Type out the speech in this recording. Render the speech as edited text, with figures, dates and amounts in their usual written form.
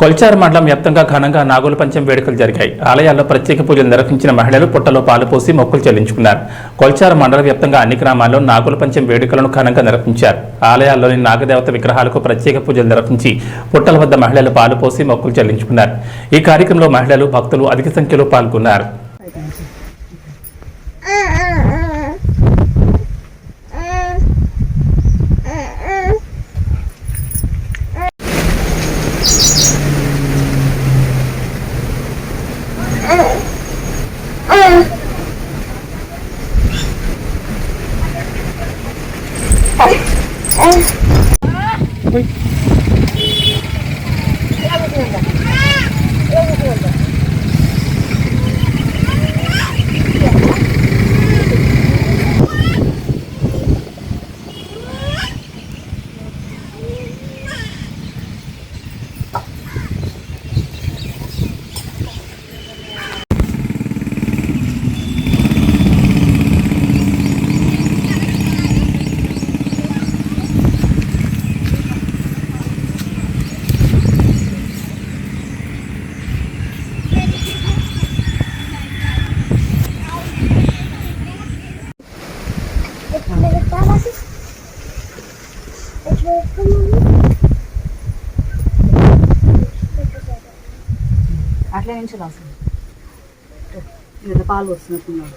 కొల్చార్ మండలం వ్యాప్తంగా ఘనంగా నాగుల పంచమి వేడుకలు జరిగాయి. ఆలయాల్లో ప్రత్యేక పూజలు నిర్వహించిన మహిళలు పుట్టలో పాలు పోసి మొక్కులు చెల్లించుకున్నారు. కొల్చార్ మండల వ్యాప్తంగా అన్ని గ్రామాల్లో నాగుల పంచమి వేడుకలను ఘనంగా నిర్వహించారు. ఆలయాల్లోని నాగదేవత విగ్రహాలకు ప్రత్యేక పూజలు నిర్వహించి పుట్టల వద్ద మహిళలు పాలు పోసి మొక్కులు చెల్లించుకున్నారు. ఈ కార్యక్రమంలో మహిళలు, భక్తులు అధిక సంఖ్యలో పాల్గొన్నారు. అట్లా నుంచి రాసు పాలు వస్తున్నట్టున్నాడు.